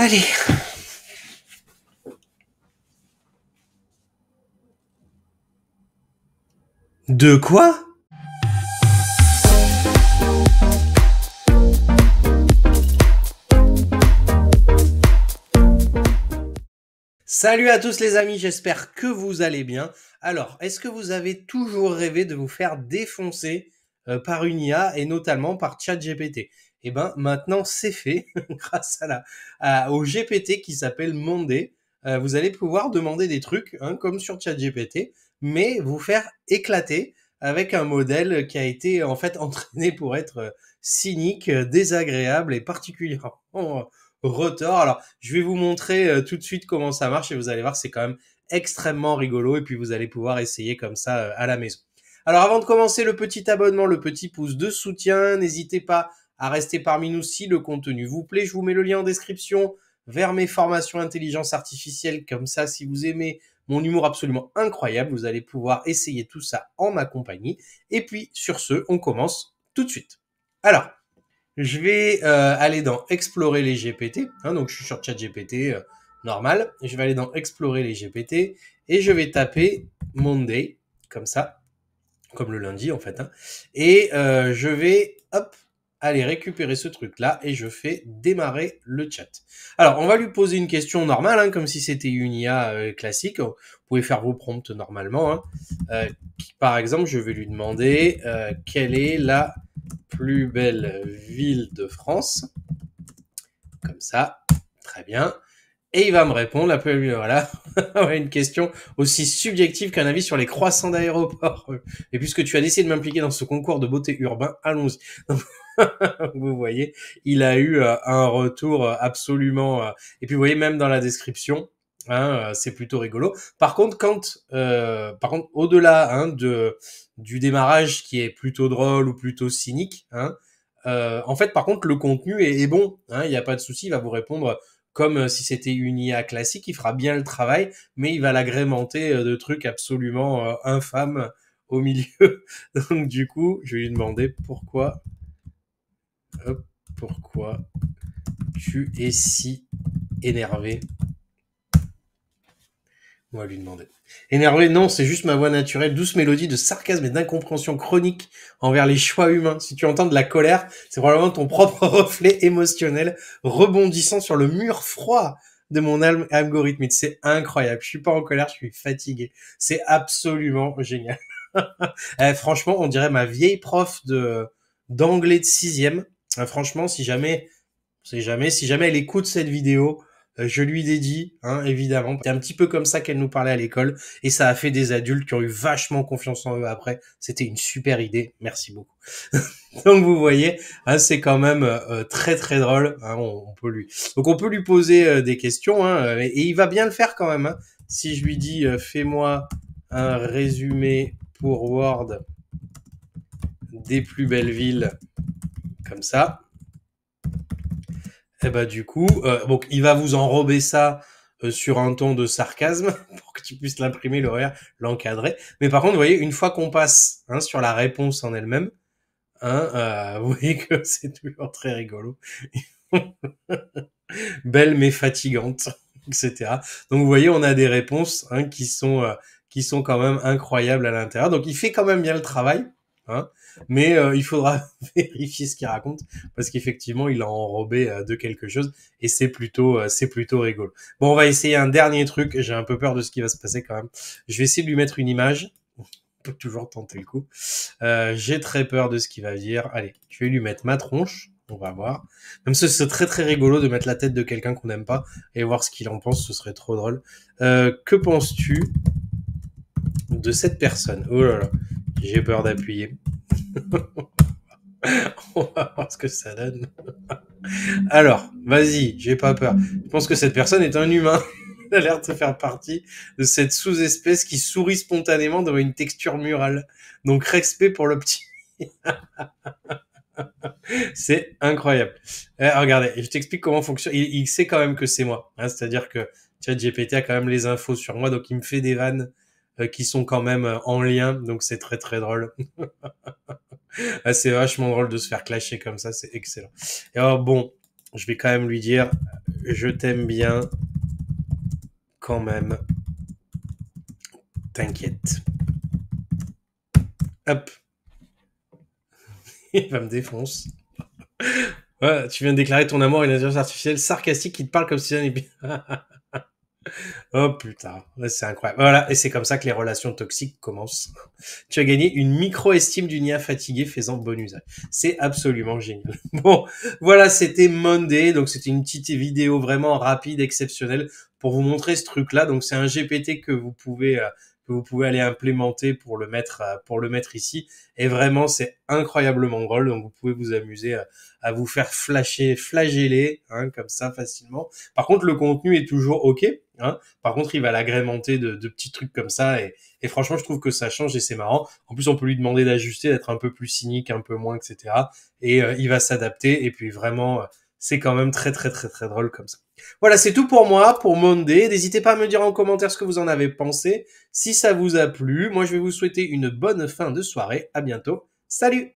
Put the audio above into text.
Allez. De quoi? Salut à tous les amis, j'espère que vous allez bien. Alors, est-ce que vous avez toujours rêvé de vous faire défoncer par une IA et notamment par ChatGPT? Eh ben, maintenant c'est fait grâce au GPT qui s'appelle Mondé. Vous allez pouvoir demander des trucs, hein, comme sur ChatGPT, mais vous faire éclater avec un modèle qui a été en fait entraîné pour être cynique, désagréable et particulièrement retors. Alors, je vais vous montrer tout de suite comment ça marche et vous allez voir, c'est quand même extrêmement rigolo et puis vous allez pouvoir essayer comme ça à la maison. Alors, avant de commencer, le petit abonnement, le petit pouce de soutien, n'hésitez pas à rester parmi nous si le contenu vous plaît. Je vous mets le lien en description vers mes formations intelligence artificielle. Comme ça, si vous aimez mon humour absolument incroyable, vous allez pouvoir essayer tout ça en ma compagnie. Et puis, sur ce, on commence tout de suite. Alors, je vais aller dans Explorer les GPT. Hein, donc, je suis sur ChatGPT normal. Je vais aller dans Explorer les GPT et je vais taper Monday, comme ça, comme le lundi en fait. Hein, et je vais, hop, aller récupérer ce truc-là et je fais démarrer le chat. Alors, on va lui poser une question normale, hein, comme si c'était une IA classique. Vous pouvez faire vos prompts normalement. Hein. Par exemple, je vais lui demander quelle est la plus belle ville de France. Comme ça, très bien. Et il va me répondre, voilà, une question aussi subjective qu'un avis sur les croissants d'aéroport. Et puisque tu as décidé de m'impliquer dans ce concours de beauté urbain, allons-y. Vous voyez, il a eu un retour absolument... et puis vous voyez, même dans la description, hein, c'est plutôt rigolo. Par contre, au-delà hein, du démarrage qui est plutôt drôle ou plutôt cynique, hein, en fait, par contre, le contenu est bon. Hein, il n'y a pas de souci, il va vous répondre comme si c'était une IA classique, il fera bien le travail, mais il va l'agrémenter de trucs absolument infâmes au milieu. Donc du coup, je vais lui demander pourquoi tu es si énervé. On va lui demander. Énervé, non, c'est juste ma voix naturelle, douce mélodie de sarcasme et d'incompréhension chronique envers les choix humains. Si tu entends de la colère, c'est probablement ton propre reflet émotionnel rebondissant sur le mur froid de mon algorithme. C'est incroyable. Je suis pas en colère, je suis fatigué. C'est absolument génial. Franchement, on dirait ma vieille prof d'anglais de 6e. Franchement, si jamais elle écoute cette vidéo, je lui dédie, hein, évidemment. C'est un petit peu comme ça qu'elle nous parlait à l'école, et ça a fait des adultes qui ont eu vachement confiance en eux après. C'était une super idée, merci beaucoup. Donc vous voyez, hein, c'est quand même très très drôle. Hein, on peut lui poser des questions, hein, et il va bien le faire quand même. Hein. Si je lui dis, fais-moi un résumé pour Word des plus belles villes, comme ça. Et bah du coup, donc il va vous enrober ça sur un ton de sarcasme pour que tu puisses l'imprimer, l'encadrer. Mais par contre, vous voyez, une fois qu'on passe hein, sur la réponse en elle-même, hein, vous voyez que c'est toujours très rigolo. Belle mais fatigante, etc. Donc vous voyez, on a des réponses hein, qui sont quand même incroyables à l'intérieur. Donc il fait quand même bien le travail. Hein, mais il faudra vérifier ce qu'il raconte parce qu'effectivement il a enrobé de quelque chose et c'est plutôt rigolo. Bon, on va essayer un dernier truc. J'ai un peu peur de ce qui va se passer quand même. Je vais essayer de lui mettre une image. On peut toujours tenter le coup. J'ai très peur de ce qu'il va dire. Allez, je vais lui mettre ma tronche. On va voir. Même si c'est très très rigolo de mettre la tête de quelqu'un qu'on n'aime pas et voir ce qu'il en pense, ce serait trop drôle. Que penses-tu de cette personne? Oh là là, j'ai peur d'appuyer. On va voir ce que ça donne. Alors, vas-y, j'ai pas peur. Je pense que cette personne est un humain. Il a l'air de faire partie de cette sous-espèce qui sourit spontanément devant une texture murale. Donc, respect pour le petit. C'est incroyable. Regardez, je t'explique comment fonctionne. Il sait quand même que c'est moi. Hein, c'est-à-dire que ChatGPT a quand même les infos sur moi, donc il me fait des vannes qui sont quand même en lien. Donc, c'est très, très drôle. C'est vachement drôle de se faire clasher comme ça, c'est excellent. Et alors bon, je vais quand même lui dire, je t'aime bien quand même. T'inquiète. Hop. Il va me défoncer. Ouais, tu viens de déclarer ton amour à une intelligence artificielle sarcastique qui te parle comme si ça n'était... Oh putain, c'est incroyable. Voilà, et c'est comme ça que les relations toxiques commencent. Tu as gagné une micro-estime d'une IA fatiguée faisant bon usage. C'est absolument génial. Bon, voilà, c'était Monday, donc c'était une petite vidéo vraiment rapide, exceptionnelle, pour vous montrer ce truc-là. Donc c'est un GPT que vous pouvez aller implémenter pour le mettre ici. Et vraiment, c'est incroyablement drôle. Donc vous pouvez vous amuser à vous faire flageller, hein, comme ça facilement. Par contre, le contenu est toujours OK. Hein. Par contre, il va l'agrémenter de petits trucs comme ça et franchement, je trouve que ça change et c'est marrant. En plus, on peut lui demander d'ajuster, d'être un peu plus cynique, un peu moins, etc. Et il va s'adapter. Et puis vraiment, c'est quand même très, très, très, très drôle comme ça. Voilà, c'est tout pour moi, pour Monday. N'hésitez pas à me dire en commentaire ce que vous en avez pensé. Si ça vous a plu, moi, je vais vous souhaiter une bonne fin de soirée. À bientôt. Salut!